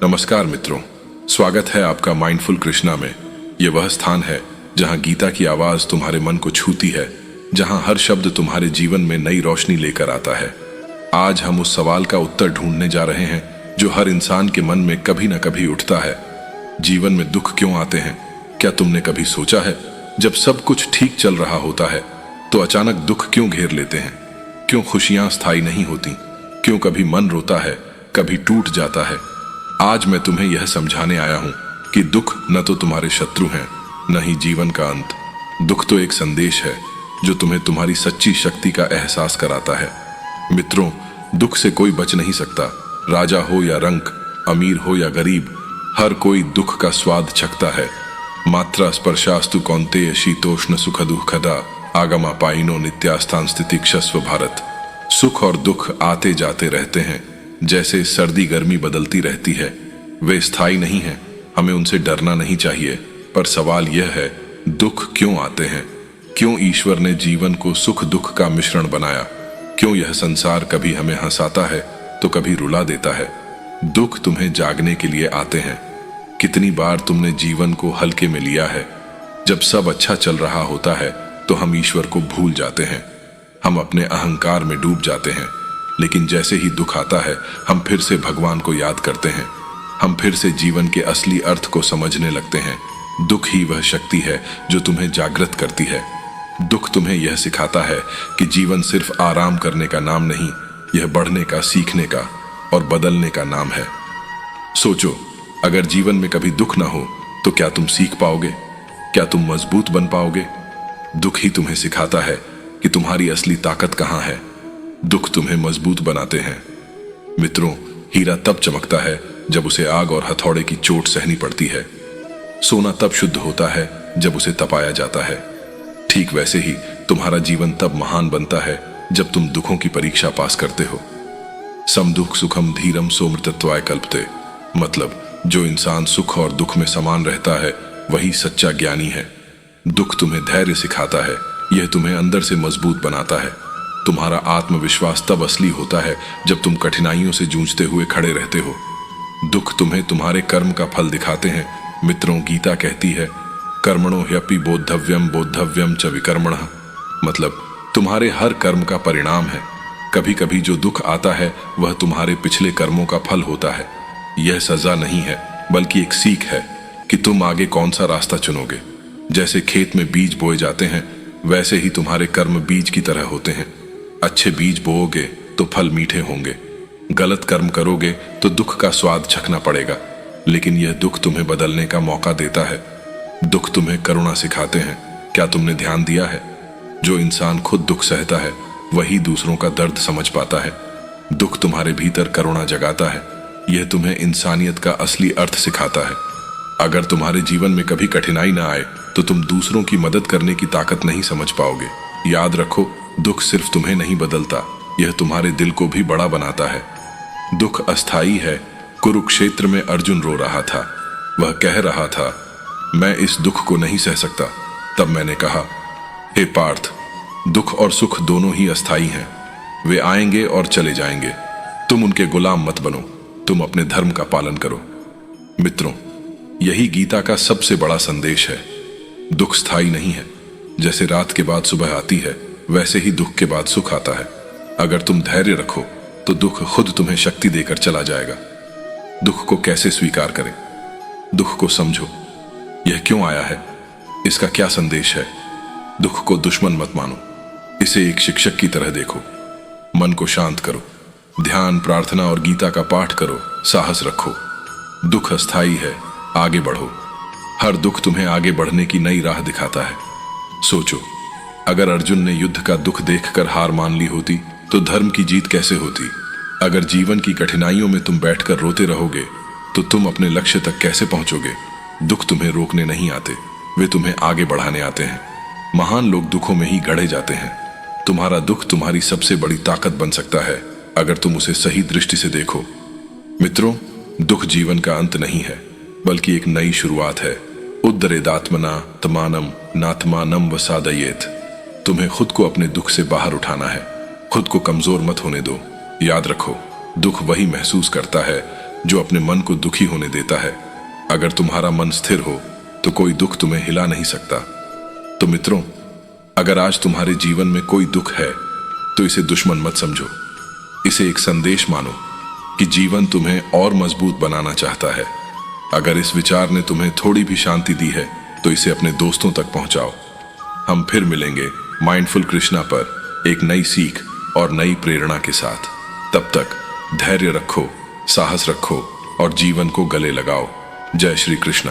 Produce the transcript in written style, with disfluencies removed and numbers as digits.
नमस्कार मित्रों, स्वागत है आपका माइंडफुल कृष्णा में। यह वह स्थान है जहां गीता की आवाज तुम्हारे मन को छूती है, जहां हर शब्द तुम्हारे जीवन में नई रोशनी लेकर आता है। आज हम उस सवाल का उत्तर ढूंढने जा रहे हैं जो हर इंसान के मन में कभी न कभी उठता है। जीवन में दुख क्यों आते हैं? क्या तुमने कभी सोचा है, जब सब कुछ ठीक चल रहा होता है तो अचानक दुख क्यों घेर लेते हैं? क्यों खुशियां स्थायी नहीं होती? क्यों कभी मन रोता है, कभी टूट जाता है? आज मैं तुम्हें यह समझाने आया हूं कि दुख न तो तुम्हारे शत्रु हैं, न ही जीवन का अंत। दुख तो एक संदेश है जो तुम्हें तुम्हारी सच्ची शक्ति का एहसास कराता है। मित्रों, दुख से कोई बच नहीं सकता। राजा हो या रंक, अमीर हो या गरीब, हर कोई दुख का स्वाद चखता है। मात्रा स्पर्शास्तु कौन्तेय शीतोष्ण सुख दुखदा आगमा पाइनो नित्यास्थान स्थिति क्षस्व भारत। सुख और दुख आते जाते रहते हैं, जैसे सर्दी गर्मी बदलती रहती है। वे स्थायी नहीं हैं, हमें उनसे डरना नहीं चाहिए। पर सवाल यह है, दुख क्यों आते हैं? क्यों ईश्वर ने जीवन को सुख दुख का मिश्रण बनाया? क्यों यह संसार कभी हमें हंसाता है तो कभी रुला देता है? दुख तुम्हें जागने के लिए आते हैं। कितनी बार तुमने जीवन को हल्के में लिया है? जब सब अच्छा चल रहा होता है तो हम ईश्वर को भूल जाते हैं, हम अपने अहंकार में डूब जाते हैं। लेकिन जैसे ही दुख आता है, हम फिर से भगवान को याद करते हैं, हम फिर से जीवन के असली अर्थ को समझने लगते हैं। दुख ही वह शक्ति है जो तुम्हें जागृत करती है। दुख तुम्हें यह सिखाता है कि जीवन सिर्फ आराम करने का नाम नहीं, यह बढ़ने का, सीखने का और बदलने का नाम है। सोचो, अगर जीवन में कभी दुख ना हो तो क्या तुम सीख पाओगे? क्या तुम मजबूत बन पाओगे? दुख ही तुम्हें सिखाता है कि तुम्हारी असली ताकत कहाँ है। दुख तुम्हें मजबूत बनाते हैं। मित्रों, हीरा तब चमकता है जब उसे आग और हथौड़े की चोट सहनी पड़ती है। सोना तब शुद्ध होता है जब उसे तपाया जाता है। ठीक वैसे ही तुम्हारा जीवन तब महान बनता है जब तुम दुखों की परीक्षा पास करते हो। सम दुख सुखम धीरम सोमृतत्वाय कल्पते, मतलब जो इंसान सुख और दुख में समान रहता है वही सच्चा ज्ञानी है। दुख तुम्हें धैर्य सिखाता है, यह तुम्हें अंदर से मजबूत बनाता है। तुम्हारा आत्मविश्वास तब असली होता है जब तुम कठिनाइयों से जूझते हुए खड़े रहते हो। दुख तुम्हें तुम्हारे कर्म का फल दिखाते हैं। मित्रों, गीता कहती है, कर्मणो ह्यपि बोद्धव्यम बोद्धव्यम च विकर्मणः, मतलब तुम्हारे हर कर्म का परिणाम है। कभी कभी जो दुख आता है वह तुम्हारे पिछले कर्मों का फल होता है। यह सजा नहीं है, बल्कि एक सीख है कि तुम आगे कौन सा रास्ता चुनोगे। जैसे खेत में बीज बोए जाते हैं, वैसे ही तुम्हारे कर्म बीज की तरह होते हैं। अच्छे बीज बोओगे तो फल मीठे होंगे, गलत कर्म करोगे तो दुख का स्वाद चखना पड़ेगा। लेकिन यह दुख तुम्हें बदलने का मौका देता है। दुख तुम्हें करुणा सिखाते हैं। क्या तुमने ध्यान दिया है, जो इंसान खुद दुख सहता है वही दूसरों का दर्द समझ पाता है। दुख तुम्हारे भीतर करुणा जगाता है। यह तुम्हें इंसानियत का असली अर्थ सिखाता है। अगर तुम्हारे जीवन में कभी कठिनाई ना आए तो तुम दूसरों की मदद करने की ताकत नहीं समझ पाओगे। याद रखो, दुख सिर्फ तुम्हें नहीं बदलता, यह तुम्हारे दिल को भी बड़ा बनाता है। दुख अस्थाई है। कुरुक्षेत्र में अर्जुन रो रहा था। वह कह रहा था, मैं इस दुख को नहीं सह सकता। तब मैंने कहा, हे पार्थ, दुख और सुख दोनों ही अस्थाई हैं। वे आएंगे और चले जाएंगे। तुम उनके गुलाम मत बनो, तुम अपने धर्म का पालन करो। मित्रों, यही गीता का सबसे बड़ा संदेश है। दुख स्थायी नहीं है। जैसे रात के बाद सुबह आती है, वैसे ही दुख के बाद सुख आता है। अगर तुम धैर्य रखो तो दुख खुद तुम्हें शक्ति देकर चला जाएगा। दुख को कैसे स्वीकार करें? दुख को समझो, यह क्यों आया है, इसका क्या संदेश है। दुख को दुश्मन मत मानो, इसे एक शिक्षक की तरह देखो। मन को शांत करो, ध्यान, प्रार्थना और गीता का पाठ करो। साहस रखो। दुख अस्थाई है, आगे बढ़ो। हर दुख तुम्हें आगे बढ़ने की नई राह दिखाता है। सोचो, अगर अर्जुन ने युद्ध का दुख देखकर हार मान ली होती तो धर्म की जीत कैसे होती? अगर जीवन की कठिनाइयों में तुम बैठकर रोते रहोगे तो तुम अपने लक्ष्य तक कैसे पहुंचोगे? दुख तुम्हें रोकने नहीं आते, वे तुम्हें आगे बढ़ाने आते हैं। महान लोग दुखों में ही गढ़े जाते हैं। तुम्हारा दुख तुम्हारी सबसे बड़ी ताकत बन सकता है अगर तुम उसे सही दृष्टि से देखो। मित्रों, दुख जीवन का अंत नहीं है, बल्कि एक नई शुरुआत है। उद्धरेदात्मना तमानम नात्मानम वसादयेत। तुम्हें खुद को अपने दुख से बाहर उठाना है। खुद को कमजोर मत होने दो। याद रखो, दुख वही महसूस करता है जो अपने मन को दुखी होने देता है। अगर तुम्हारा मन स्थिर हो तो कोई दुख तुम्हें हिला नहीं सकता। तो मित्रों, अगर आज तुम्हारे जीवन में कोई दुख है तो इसे दुश्मन मत समझो। इसे एक संदेश मानो कि जीवन तुम्हें और मजबूत बनाना चाहता है। अगर इस विचार ने तुम्हें थोड़ी भी शांति दी है तो इसे अपने दोस्तों तक पहुंचाओ। हम फिर मिलेंगे माइंडफुल कृष्णा पर एक नई सीख और नई प्रेरणा के साथ। तब तक धैर्य रखो, साहस रखो और जीवन को गले लगाओ। जय श्री कृष्ण।